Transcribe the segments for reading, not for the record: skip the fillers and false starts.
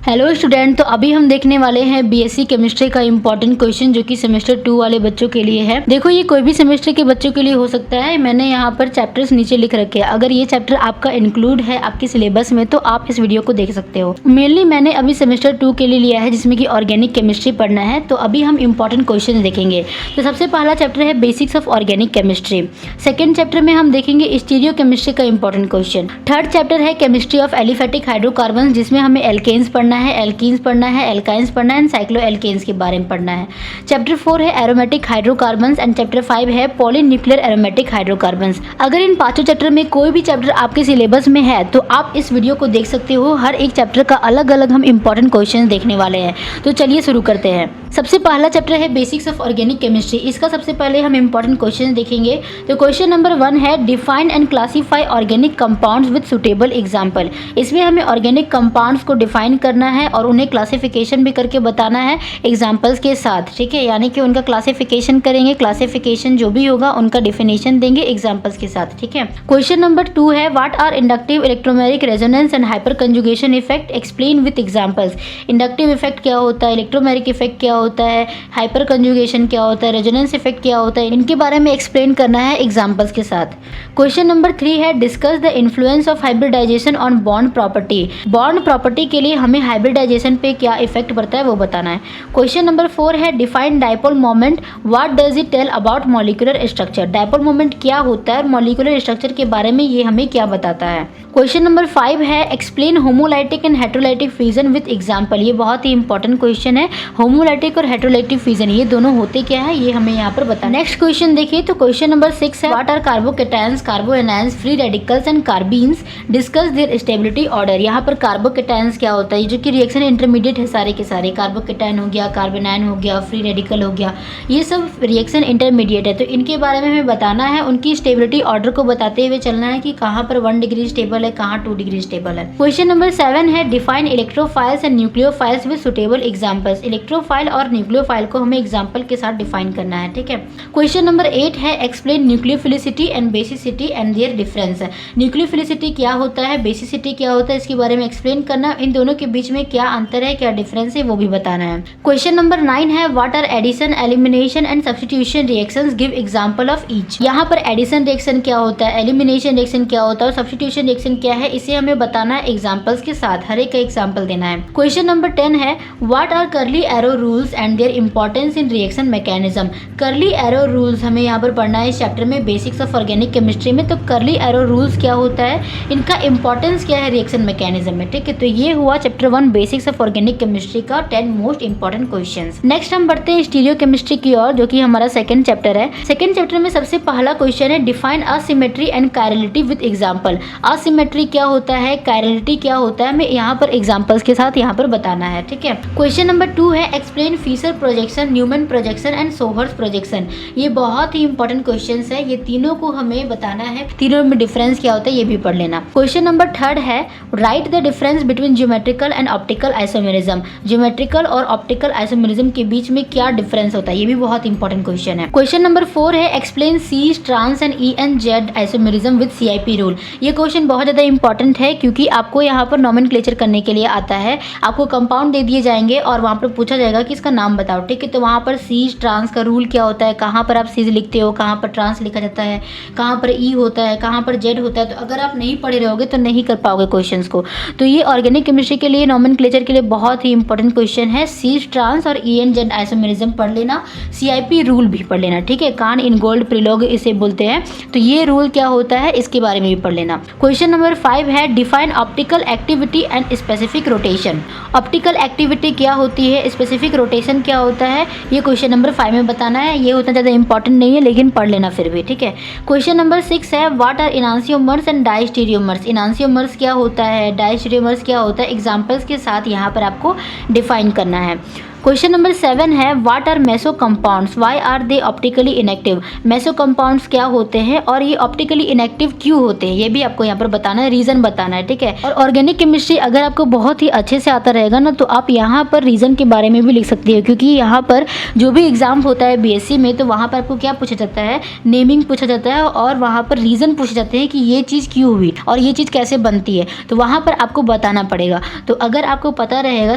Hello student, तो अभी हम देखने वाले हैं बीएससी केमिस्ट्री का इंपॉर्टेंट क्वेश्चन जो कि सेमेस्टर 2 वाले बच्चों के लिए है। देखो, ये कोई भी सेमेस्टर के बच्चों के लिए हो सकता है। मैंने यहाँ पर चैप्टर्स नीचे लिख रखे हैं। अगर ये चैप्टर आपका इंक्लूड है आपके सिलेबस में तो आप इस वीडियो को देख सकते हो। मेनली मैंने अभी सेमेस्टर 2 के लिए लिया है जिसमें कि ऑर्गेनिक केमिस्ट्री पढ़ना है। तो अभी हम इंपॉर्टेंट क्वेश्चन देखेंगे। तो सबसे पहला चैप्टर है basics of organic chemistry. Second chapter में हम देखेंगे स्टीरियो केमिस्ट्री का इंपॉर्टेंट क्वेश्चन। थर्ड चैप्टर है केमिस्ट्री ऑफ एलिफेटिक हाइड्रोकार्बन जिसमें हमें एल्केन्स पढ़ना है, एल्कीन्स पढ़ना है, एल्काइंस पढ़ना है एंड साइक्लो एल्केन्स के बारे में पढ़ना है। चैप्टर 4 है एरोमेटिक हाइड्रोकार्बन्स एंड चैप्टर 5 है पॉलीन्यूक्लियर एरोमेटिक हाइड्रोकार्बन्स। अगर इन पांचों चैप्टर में कोई भी चैप्टर आपके सिलेबस में है तो आप इस वीडियो को देख सकते हो। हर एक चैप्टर का अलग अलग हम इंपॉर्टेंट क्वेश्चन देखने वाले हैं। तो चलिए शुरू करते हैं। सबसे पहला चैप्टर है बेसिक्स ऑफ ऑर्गेनिक केमिस्ट्री। इसका सबसे पहले हम इंपॉर्टेंट क्वेश्चन देखेंगे। तो क्वेश्चन नंबर 1 है define and classify organic compounds with suitable example. इसमें हमें ऑर्गेनिक कंपाउंड्स को डिफाइन करना है और उन्हें क्लासिफिकेशन भी करके बताना है एग्जांपल्स के साथ। ठीक है, यानी कि उनका क्लासिफिकेशन करेंगे, क्लासिफिकेशन जो भी होगा उनका डिफिनेशन देंगे एग्जांपल्स के साथ। ठीक है। क्वेश्चन नंबर 2 है what are inductive electromagnetic resonance and hyperconjugation effect, explain with examples. Inductive effect क्या होता है, इलेक्ट्रोमैग्नेटिक इफेक्ट क्या होता है, हाइपर कंजुगेशन क्या होता है, रेजोनेंस इफेक्ट क्या होता है, इनके बारे में एक्सप्लेन करना है एग्जांपल्स के साथ। क्वेश्चन नंबर 3 है discuss the influence of hybridisation on bond property. Bond property के लिए हमें हाइब्रिडाइजेशन पे क्या इफेक्ट पड़ता है वो बताना है। क्वेश्चन नंबर 4 है define dipole moment, what does it tell about molecular structure. Dipole moment क्या होता है और मॉलिक्यूलर स्ट्रक्चर के बारे में ये हमें क्या बताता है। क्वेश्चन नंबर 5 है explain homolytic and heterolytic fusion with example. ये बहुत ही इंपॉर्टेंट क्वेश्चन है। होमोलाइटिक और हेटेरोलाइटिक फ्यूजन ये दोनों होते क्या है ये हमें यहाँ पर बताना। नेक्स्ट क्वेश्चन देखिए तो क्वेश्चन नंबर 6 है what are carbocations, carboanions, free radicals and carbenes, discuss their stability order. यहाँ पर कार्बोकेटायंस क्या होता है, जो कि रिएक्शन इंटरमीडिएट है सारे के सारे। कार्बोकेटायन हो गया, कार्बोनाइन हो गया, फ्री रेडिकल हो गया, ये सब रिएक्शन इंटरमीडिएट है। तो इनके बारे में हमें बताना है, उनकी स्टेबिलिटी ऑर्डर को बताते हुए चलना है कि कहाँ पर 1 डिग्री स्टेबल है, कहाँ 2 डिग्री स्टेबल है। क्वेश्चन नंबर 7 है define electrophiles and nucleophiles with suitable examples. Electrophile और न्यूक्लियोफाइल को हमें एग्जांपल के साथ डिफाइन करना है। ठीक है। क्वेश्चन नंबर 8 है explain nucleophilicity and basicity and their difference. Nucleophilicity क्या होता है, बेसिसिटी क्या होता है, इसके बारे में एक्सप्लेन करना। इन दोनों के बीच में क्या अंतर है, क्या डिफरेंस है वो भी बताना है। क्वेश्चन नंबर 9 है what are addition, elimination and substitution reactions, give example of each. यहाँ पर एडिशन रिएक्शन क्या होता है, एलिमिनेशन रिएक्शन क्या होता है और सब्स्टिट्यूशन रिएक्शन क्या है, इसे हमें बताना है एग्जांपल्स के साथ। हर एक का एग्जांपल देना है। क्वेश्चन नंबर 10 है what are curly arrow rules and their importance in reaction mechanism. Curly arrow rules हमें यहाँ पर पढ़ना है इस चैप्टर में बेसिक्स ऑफ ऑर्गेनिक केमिस्ट्री में। तो कर्ली एरो रूल्स क्या होता है, इनका इंपॉर्टेंस क्या है रिएक्शन मैकेनिज्म में। ठीक है, तो ये हुआ chapter 1 basics of organic chemistry का 10 मोस्ट इंपॉर्टेंट क्वेश्चंस। नेक्स्ट हम बढ़ते हैं स्टीरियो केमिस्ट्री की ओर, जो कि हमारा सेकंड चैप्टर है। सेकंड चैप्टर में सबसे पहला क्वेश्चन है define asymmetry and chirality with example. Asymmetry क्या होता है, कायरलिटी क्या होता है, हमें यहाँ पर एग्जांपल्स के साथ यहाँ पर बताना है। ठीक है। क्वेश्चन नंबर 2 है explain Fischer projection, Newman projection and sawhorse projection. ये बहुत ही इंपॉर्टेंट क्वेश्चंस है। ये तीनों को हमें बताना है, तीनों में डिफरेंस क्या होता है ये भी पढ़ लेना। क्वेश्चन नंबर 3 है write the difference between geometrical and optical isomerism. Geometrical और ऑप्टिकल आइसोमेरिज्म के बीच में क्या डिफरेंस होता है, ये भी बहुत इंपॉर्टेंट क्वेश्चन है। क्वेश्चन नंबर 4 है explain cis trans and EN/Z isomerism with CIP rule. ये क्वेश्चन बहुत ज्यादा इंपॉर्टेंट है क्योंकि आपको यहाँ पर नोमेनक्लेचर करने के लिए आता है। आपको कंपाउंड दे दिए जाएंगे और वहाँ पर पूछा जाएगा कि इसका नाम बताओ। ठीक है, तो वहाँ पर सी ट्रांस का रूल क्या होता है, कहाँ पर आप सीज लिखते हो, कहाँ पर ट्रांस लिखा जाता है, कहाँ पर E होता है, कहाँ पर Z होता है। तो अगर आप नहीं पढ़े रहोगे तो नहीं कर पाओगे क्वेश्चंस को। तो ये ऑर्गेनिक केमिस्ट्री के लिए नोमेनक्लेचर के लिए बहुत ही इंपॉर्टेंट क्वेश्चन है। सी ट्रांस और EN/Z आइसोमेरिज्म पढ़ लेना, CIP रूल भी पढ़ लेना। ठीक है, कान इन गोल्ड प्रिलोग इसे बोलते हैं। तो ये रूल क्या होता है इसके बारे में भी पढ़ लेना। क्वेश्चन नंबर 5 है define optical activity and specific rotation. Optical activity क्या होती है, स्पेसिफिक रोटेशन क्या होता है, ये क्वेश्चन नंबर 5 में बताना है। ये उतना ज़्यादा इंपॉर्टेंट नहीं है लेकिन पढ़ लेना फिर भी। ठीक है। क्वेश्चन नंबर 6 है व्हाट आर इनांसियोमर्स एंड डायस्टीरियोमर्स। इनांसियोमर्स क्या होता है, डायस्टीरियोमर्स क्या होता है, एग्जांपल्स के साथ यहाँ पर आपको डिफाइन करना है। क्वेश्चन नंबर 7 है what are meso compounds, why are they optically inactive. Meso compounds क्या होते हैं और ये ऑप्टिकली इनएक्टिव क्यों होते हैं, ये भी आपको यहाँ पर बताना है, रीजन बताना है, ठीक है। और ऑर्गेनिक केमिस्ट्री अगर आपको बहुत ही अच्छे से आता रहेगा ना तो आप यहाँ पर रीजन के बारे में भी लिख सकती हो, क्योंकि यहाँ पर जो भी एग्जाम होता है बीएससी में तो वहाँ पर आपको क्या पूछा जाता है, नेमिंग पूछा जाता है और वहाँ पर रीजन पूछे जाते हैं कि ये चीज़ क्यों हुई और ये चीज़ कैसे बनती है, तो वहाँ पर आपको बताना पड़ेगा। तो अगर आपको पता रहेगा,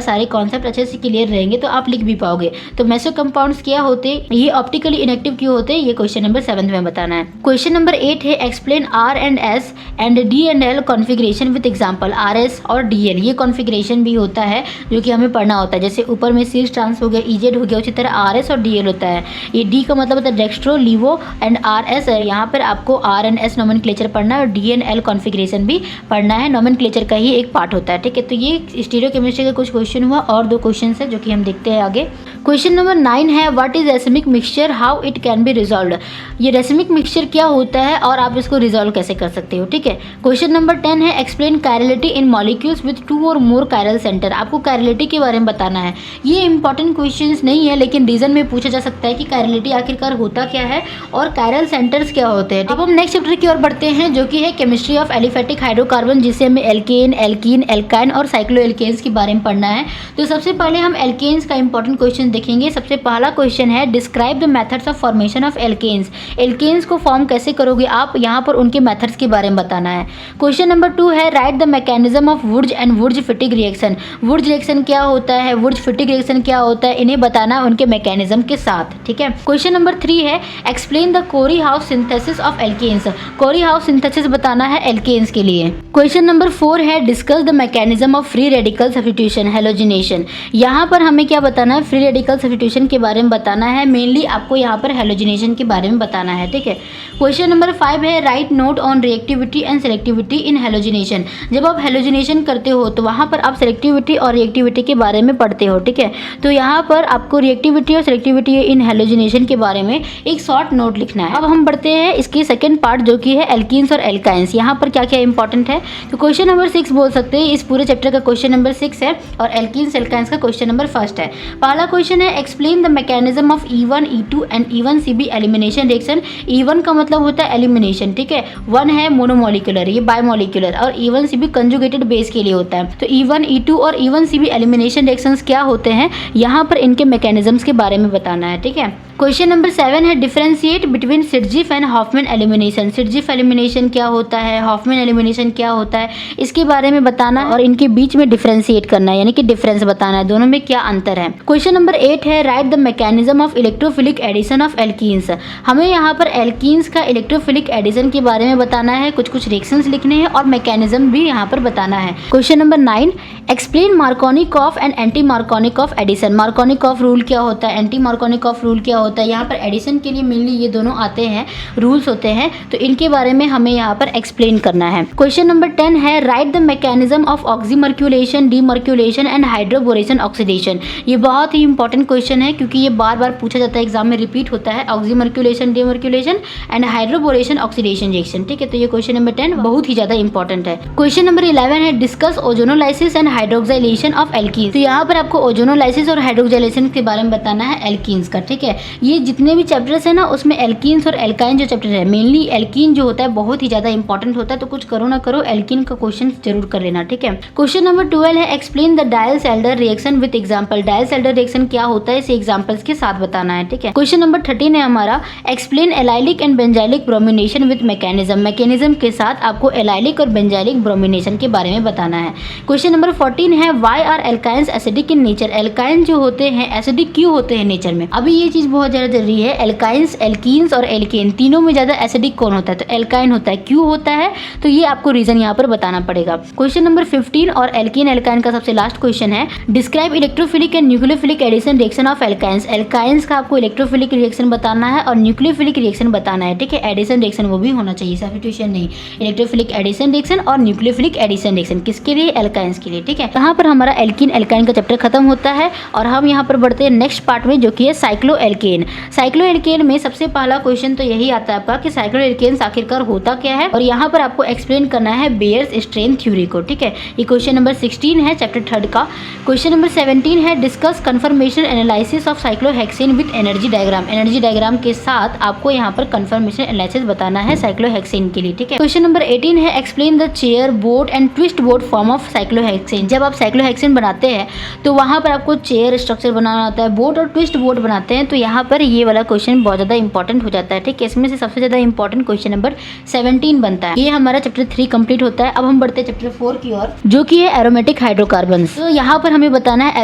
सारे कॉन्सेप्ट अच्छे से क्लियर रहेंगे तो आप लिख भी पाओगे। तो मेसो कंपाउंड्स क्या होते हैं, ये ऑप्टिकली इनएक्टिव क्यों होते हैं, ये क्वेश्चन नंबर 7 में बताना है। क्वेश्चन नंबर 8 है explain R and S and D and L configuration with example. R S और डी एल ये कॉन्फिगरेशन भी होता है जो कि हमें पढ़ना होता है। जैसे ऊपर में सिस ट्रांस हो गया, इजेड हो गया, उसी तरह आर एस और डी एल होता है। ये डी का मतलब होता है डेक्स्ट्रो लीवो एंड आर एस है, यहाँ पर आपको आर एंड एस नोमेनक्लेचर पढ़ना है और डी एंड एल कॉन्फिगरेशन भी पढ़ना है, नोमेनक्लेचर का ही एक पार्ट होता है, ठीक है। तो ये स्टीरियोकेमिस्ट्री का कुछ क्वेश्चन हुआ और 2 क्वेश्चन है जो कि हम देखते हैं आगे। क्वेश्चन नंबर 9 है what is racemic mixture, how it can be resolved. ये रेसिमिक मिक्सचर क्या होता है और आप इसको रिजॉल्व कैसे कर सकते हो, ठीक है। क्वेश्चन नंबर 10 है explain chirality in molecules with 2 और मोर कायरल सेंटर। आपको कायरलिटी के बारे में बताना है। ये इंपॉर्टेंट क्वेश्चंस नहीं है लेकिन रीजन में पूछा जा सकता है कि कायरलिटी आखिरकार होता क्या है और कायरल सेंटर्स क्या होते हैं। अब हम नेक्स्ट चैप्टर की ओर बढ़ते हैं जो कि है केमिस्ट्री ऑफ एलिफेटिक हाइड्रोकार्बन, जिसे हमें एल्केन, एल्कीन, एल्काइन और साइक्लोएल्केन्स के बारे में पढ़ना है। तो सबसे पहले हम एल्केन्स का इंपॉर्टेंट क्वेश्चन देखेंगे। सबसे पहला क्वेश्चन है describe the methods of formation of alkanes. Alkanes को फॉर्म कैसे करोगे आप, यहाँ पर उनके मेथड्स के बारे में बताना है। क्वेश्चन नंबर 2 है write the mechanism of Wurtz and Wurtz Fittig reaction. Wurtz reaction क्या होता है, वुर्ज फिटिक रिएक्शन क्या होता है, इन्हें बताना है उनके मैकेनिज्म के साथ, ठीक है। क्वेश्चन नंबर 3 है explain the Corey House synthesis of alkanes. Corey House synthesis बताना है एल्केन्स के लिए। क्वेश्चन नंबर 4 है discuss the mechanism of free radical substitution halogenation. यहाँ पर हमें क्या बताना है, फ्री रेडिकल सब्स्टिट्यूशन के बारे में बताना है। मेनली आपको यहाँ पर हैलोजिनेशन के बारे में बताना है, ठीक है। क्वेश्चन नंबर 5 है right note on reactivity and selectivity in halogenation. जब आप हैलोजिनेशन करते हो तो वहाँ पर आप सेलेक्टिविटी और रिएक्टिविटी के बारे में पढ़ते हो, ठीक है। तो यहाँ पर आपको रिएक्टिविटी और सेलेक्टिविटी इन हैलोजिनेशन के बारे में एक शॉर्ट नोट लिखना है। अब हम बढ़ते हैं इसके सेकंड पार्ट जो कि है एल्कीन्स और एल्काइंस। यहाँ पर क्या क्या इंपॉर्टेंट है, तो क्वेश्चन नंबर 6 बोल सकते हैं, इस पूरे चैप्टर का क्वेश्चन नंबर 6 है और एल्कीन्स एल्काइंस का क्वेश्चन नंबर 1 है। पहला क्वेश्चन है explain the mechanism of E1, E2 and E1CB elimination reaction. E1 का मतलब होता है एलिमिनेशन, ठीक है। 1 है मोनोमोलिकुलर, ये बायोमोलिकुलर, और E1CB कंजुगेटेड बेस के लिए होता है। तो E1, E2 और E1CB एलिमिनेशन रिएक्शंस क्या होते हैं, यहाँ पर इनके मैकेनिज्म्स के बारे में बताना है, ठीक है। क्वेश्चन नंबर 7 है differentiate between Saytzeff and Hofmann elimination. Saytzeff elimination क्या होता है, हॉफमैन एलिमिनेशन क्या होता है, इसके बारे में बताना और इनके बीच में डिफरेंशिएट करना है, यानी कि डिफरेंस बताना है, दोनों में क्या अंतर है। क्वेश्चन नंबर 8 है write the mechanism of electrophilic addition of alkenes. हमें यहाँ पर एल्कीन्स का इलेक्ट्रोफिलिक एडिशन के बारे में बताना है, कुछ रिएक्शंस लिखने हैं और मैकेनिज्म भी यहाँ पर बताना है। Question number 9 explain Markovnikov and anti Markovnikov addition. Markovnikov rule क्या होता है, एंटी मार्कोनिकॉफ रूल क्या होता है। यहाँ पर एडिशन के लिए मेनली ये दोनों आते हैं, रूल्स होते हैं, तो इनके बारे में हमें यहाँ पर एक्सप्लेन करना है। क्वेश्चन नंबर 10 है write the mechanism of oxymercuration, demercuration and hydroboration oxidation. ये बहुत ही इंपॉर्टेंट क्वेश्चन है क्योंकि ये बार बार पूछा जाता है, एग्जाम में रिपीट होता है, ऑक्सीमर्क्यूलेशन, demercuration and hydroboration oxidation reaction, ठीक है। तो ये क्वेश्चन नंबर 10 बहुत ही ज्यादा इंपॉर्टेंट है। क्वेश्चन नंबर 11 है discuss ozonolysis and hydroxylation of alkenes. तो यहाँ पर आपको ओजोनोलाइसिस और हाइड्रोक्साइलेशन के बारे में बताना है एल्कीन्स का, ठीक है। ये जितने भी चैप्टर्स है ना उसमें एल्कीन्स और एल्काइन जो चैप्टर है, मेनली एल्कीन जो होता है बहुत ही ज्यादा इंपॉर्टेंट होता है, तो कुछ करो ना करो एल्कीन का क्वेश्चन जरूर कर लेना, ठीक है। क्वेश्चन नंबर 12 है explain the dials-Elder reaction with example. Dials-Elder reaction क्या होता है, इसे एग्जांपल्स के साथ बताना है, ठीक है। क्वेश्चन नंबर 13 है हमारा explain allylic and benzylic bromination with mechanism. Mechanism के साथ आपको एलाइलिक और बेंजाइलिक ब्रोमिनेशन के बारे में बताना है। क्वेश्चन नंबर 14 है why are alkynes acidic in nature. Alkyne जो होते हैं एसिडिक क्यों होते हैं नेचर में। अभी ये चीज बहुत ज्यादा जरूरी है, एल्काइंस, एल्कीन्स और एल्केन तीनों में ज्यादा एसिडिक कौन होता है, तो एल्काइन होता है। क्यों होता है, तो ये आपको रीजन यहाँ पर बताना पड़ेगा। क्वेश्चन नंबर 15 और एल्कीन एल्काइन का सबसे लास्ट क्वेश्चन है describe electrophilic and nucleophilic addition reaction of alkynes. Alkynes का आपको इलेक्ट्रोफिलिक रिएक्शन बताना है और न्यूक्लियोफिलिक रिएक्शन बताना है, ठीक है। एडिशन रिएक्शन वो भी होना चाहिए, सब्स्टिट्यूशन नहीं। इलेक्ट्रोफिलिक एडिशन रिएक्शन और न्यूक्लियोफिलिक एडिशन रिएक्शन किसके लिए, एल्काइंस के लिए, ठीक है। यहाँ पर हमारा एल्कीन एल्काइन का चैप्टर खत्म होता है और हम यहाँ पर बढ़ते हैं नेक्स्ट पार्ट में जो कि है साइक्लोएल्केन। साइक्लोएल्केन में सबसे पहला क्वेश्चन तो यही आता है आपका कि साइक्लोएल्केन्स आखिरकार होता क्या है, और यहाँ पर आपको एक्सप्लेन करना है बेयर्स स्ट्रेन थ्योरी को, ठीक है। ये क्वेश्चन नंबर 16 है चैप्टर 3 का। क्वेश्चन नंबर 17 है discuss conformation analysis of cyclohexane with energy diagram. Energy diagram के साथ आपको यहाँ पर कन्फर्मेशन एनालिसिस बताना है साइक्लोहेक्सेन के लिए, ठीक है। क्वेश्चन नंबर 18 है explain the chair board and twist board form of cyclohexane. जब आप साइक्लोहेक्सेन बनाते हैं तो वहाँ पर आपको चेयर स्ट्रक्चर बनाना होता है, बोर्ड और ट्विस्ट बोर्ड बनाते हैं, तो यहाँ पर ये वाला क्वेश्चन बहुत ज़्यादा इंपॉर्टेंट हो जाता है, ठीक है। इसमें से सबसे ज़्यादा इंपॉर्टेंट क्वेश्चन नंबर 17 बनता है। ये हमारा चैप्टर 3 कंप्लीट होता है। अब हम बढ़ते हैं चैप्टर 4 की ओर, जो कि है एरोमेटिक हाइड्रोकार्बन्स। तो यहाँ पर हमें बताना है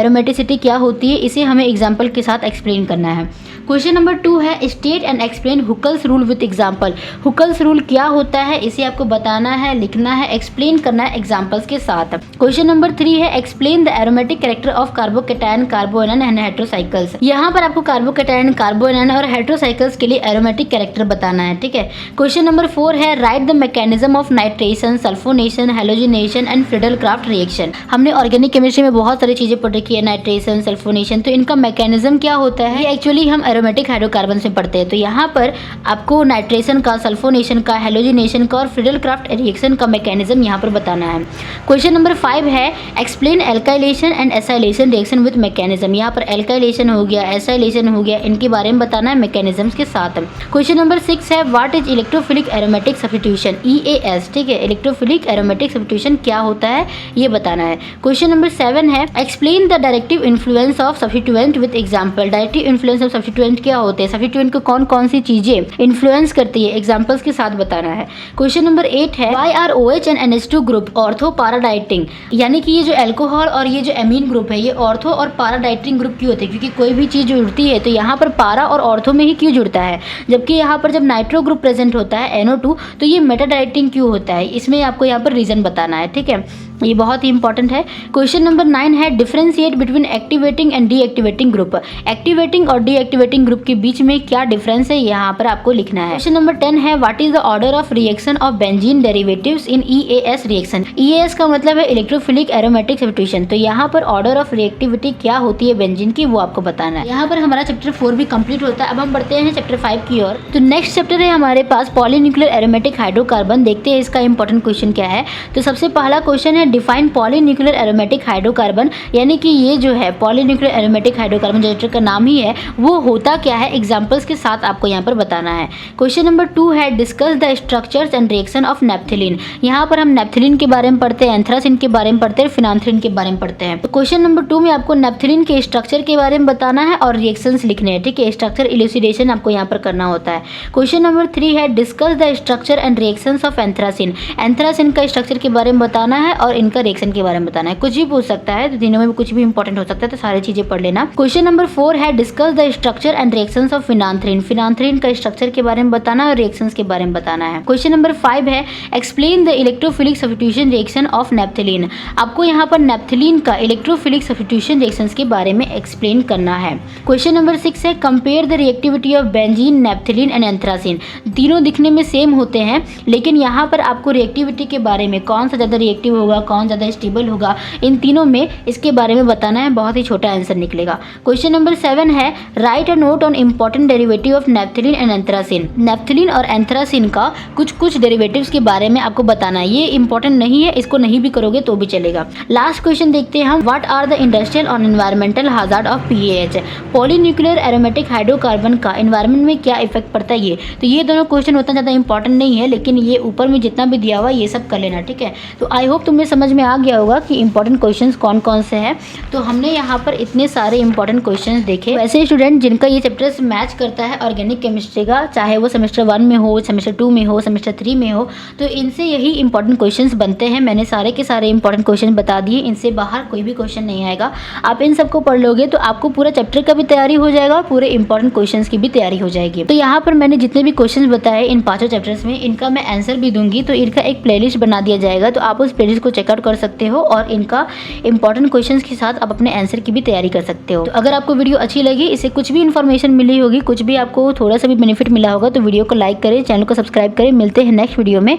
एरोमेटिसिटी क्या होती है, इसे हमें एग्जाम्पल के साथ एक्सप्लेन करना है। क्वेश्चन नंबर 2 है state and explain Huckel's rule with example. Huckel's rule क्या होता है इसे आपको बताना है, लिखना है, एक्सप्लेन करना है एग्जाम्पल्स के साथ। क्वेश्चन नंबर 3 है explain the aromatic character of carbocation, carboanion and heterocycles. यहाँ पर आपको कार्बोकेटायन, कार्बोएनन और हेटेरोसाइकल्स के लिए एरोमेटिक कैरेक्टर बताना है, ठीक है। क्वेश्चन नंबर 4 है write the mechanism of nitration, sulphonation, halogenation and Friedel-Crafts reaction. हमने ऑर्गेनिक केमिस्ट्री में बहुत सारी चीजें पढ़ रखी है, नाइट्रेशन, सल्फोनेशन, तो इनका मैकेनिज्म क्या होता है ये एक्चुअली हम एरोमेटिक हाइड्रोकार्बन्स में पढ़ते हैं। तो यहाँ पर आपको नाइट्रेशन का, सल्फोनेशन का, हैलोजिनेशन का और फ्रीडल-क्राफ्ट रिएक्शन का मैकेनिज्म यहाँ पर बताना है। क्वेश्चन नंबर 5 है explain alkylation and acylation reaction with mechanism. यहाँ पर एल्काइलेशन हो गया, एसाइलेशन हो गया, इनके बारे में बताना है मैकेनिज्म्स के साथ। क्वेश्चन नंबर 6 है what is electrophilic aromatic substitution, EAS, ठीक है। इलेक्ट्रोफिलिक एरोमेटिक सब्स्टिट्यूशन क्या होता है ये बताना है। क्वेश्चन नंबर 7 है explain the directive influence of substituent with example. Directive influence of substituent क्या होते हैं, सब्स्टिट्यूएंट को कौन कौन सी चीजें इन्फ्लुएंस करती है, एग्जांपल्स के साथ बताना है। क्वेश्चन नंबर 8 है why are OH and NH2 group ortho para directing, यानी कि ये जो अल्कोहल और ये जो एमीन ग्रुप है ये ऑर्थो और पैराडाइटिंग ग्रुप क्यों होते हैं, क्योंकि कोई भी चीज जुड़ती है तो यहाँ पर पारा और ऑर्थो में ही क्यों जुड़ता है, जबकि यहाँ पर जब नाइट्रो ग्रुप प्रेजेंट होता है NO2 तो ये मेटाडाइटिंग क्यों होता है, इसमें आपको यहाँ पर रीजन बताना है, ठीक है। ये बहुत ही इंपॉर्टेंट है। क्वेश्चन नंबर 9 है differentiate between activating and deactivating group. Activating और डीएक्टिवेटिंग ग्रुप के बीच में क्या डिफरेंस है यहाँ पर आपको लिखना है। क्वेश्चन नंबर 10 है what is the order of reaction of benzene derivatives in EAS reaction. EAS का मतलब है इलेक्ट्रोफिलिक एरोमेटिक सब्स्टिट्यूशन, तो यहाँ पर ऑर्डर ऑफ रिएक्टिविटी क्या होती है बेंजीन की वो आपको बताना है। यहाँ पर हमारा चैप्टर 4 भी कंप्लीट होता है। अब हम बढ़ते हैं चैप्टर 5 की ओर। तो नेक्स्ट चैप्टर है हमारे पास पॉलीन्यूक्लियर एरोमेटिक हाइड्रोकार्बन। देखते हैं इसका इंपॉर्टेंट क्वेश्चन क्या है। तो सबसे पहला क्वेश्चन है डिफाइन पॉलीन्यूक्लियर एरोमेटिक हाइड्रोकार्बन, यानी कि ये जो है पॉलीन्यूक्लियर एरोमेटिक हाइड्रोकार्बन जो चैप्टर का नाम ही है वो होता क्या है, एग्जांपल्स के साथ आपको यहाँ पर बताना है। क्वेश्चन नंबर 2 है discuss the structures and reaction of naphthalene. यहाँ पर हम नेप्थलीन के बारे में पढ़ते हैं, एंथ्रासिन के बारे में पढ़ते हैं, फिनांथ्रीन के बारे में पढ़ते हैं। तो क्वेश्चन नंबर 2 में आपको नेप्थलीन के स्ट्रक्चर के बारे में बताना है और रिएक्शंस लिखने हैं, ठीक है। स्ट्रक्चर इलुसिडेशन आपको यहाँ पर करना होता है। क्वेश्चन नंबर 3 है discuss the structure and reactions of anthracene. Anthracene का स्ट्रक्चर के बारे में बताना है और इनका रिएक्शन के बारे में बताना है। कुछ भी पूछ सकता है, तो तीनों में कुछ भी इंपॉर्टेंट हो सकता है, तो सारी चीजें पढ़ लेना। क्वेश्चन नंबर 4 है discuss the structure and reactions of phenanthrene. Phenanthrene का स्ट्रक्चर के बारे में बताना और रिएक्शंस के बारे में बताना है। क्वेश्चन नंबर 5 है explain the electrophilic substitution reaction of naphthalene. आपको यहाँ पर नेप्थलीन का इलेक्ट्रोफिलिक सब्स्टिट्यूशन रिएक्शंस के बारे में एक्सप्लेन करना है। क्वेश्चन नंबर 6 है compare the reactivity of benzene, naphthalene and anthracene. तीनों दिखने में सेम होते हैं, लेकिन यहाँ पर आपको रिएक्टिविटी के बारे में कौन सा ज़्यादा रिएक्टिव होगा, कौन ज़्यादा स्टेबल होगा, इन तीनों में इसके बारे में बताना है। बहुत ही छोटा आंसर निकलेगा। क्वेश्चन नंबर 7 है right a note on important derivative of naphthalene and anthracene. Naphthalene और एंथ्रासिन का कुछ डेरिवेटिव्स के बारे में आपको बताना है। ये इंपॉर्टेंट नहीं है, इसको नहीं भी करोगे तो भी चलेगा। लास्ट क्वेश्चन देखते हैं हम व्हाट आर द इंडस्ट्रियल और environmental hazard of PAH। Polynuclear aromatic hydrocarbon का एनवायरमेंट में क्या इफेक्ट पड़ता है ये। तो ये दोनों क्वेश्चन उतना ज़्यादा इंपॉर्टेंट नहीं है, लेकिन ये ऊपर में जितना भी दिया हुआ ये सब कर लेना, ठीक है। तो आई होप तुम्हें समझ में आ गया होगा कि इंपॉर्टेंट क्वेश्चंस कौन कौन से हैं। तो हमने यहाँ पर इतने सारे इंपॉर्टेंट क्वेश्चंस देखे। वैसे स्टूडेंट जिनका ये चैप्टर्स मैच करता है ऑर्गेनिक केमिस्ट्री का, चाहे वो सेमेस्टर 1 में हो, सेमेस्टर 2 में हो, सेमेस्टर 3 में हो, तो इनसे यही इंपॉर्टेंट क्वेश्चंस बनते हैं। मैंने सारे के सारे इंपॉर्टेंट क्वेश्चन बता दिए, इनसे बाहर कोई भी क्वेश्चन नहीं आएगा। आप इन सबको पढ़ लोगे तो आपको पूरा चैप्टर का भी तैयारी हो जाएगा, पूरे इंपॉर्टेंट क्वेश्चंस की भी तैयारी हो जाएगी। तो यहाँ पर मैंने जितने भी क्वेश्चन बताए इन 5 चैप्टर्स में, इनका मैं आंसर भी दूंगी, तो इनका एक प्लेलिस्ट बना दिया जाएगा, तो आप उस प्लेलिस्ट को चेकआउट कर सकते हो और इनका इंपॉर्टेंट क्वेश्चंस के साथ आप अपने आंसर की भी तैयारी कर सकते हो। तो अगर आपको वीडियो अच्छी लगी, इससे कुछ भी इन्फॉर्मेशन मिली होगी, कुछ भी आपको थोड़ा सा भी बेनिफिट मिला होगा, तो वीडियो को लाइक करें, चैनल को सब्सक्राइब करें। मिलते हैं नेक्स्ट वीडियो में।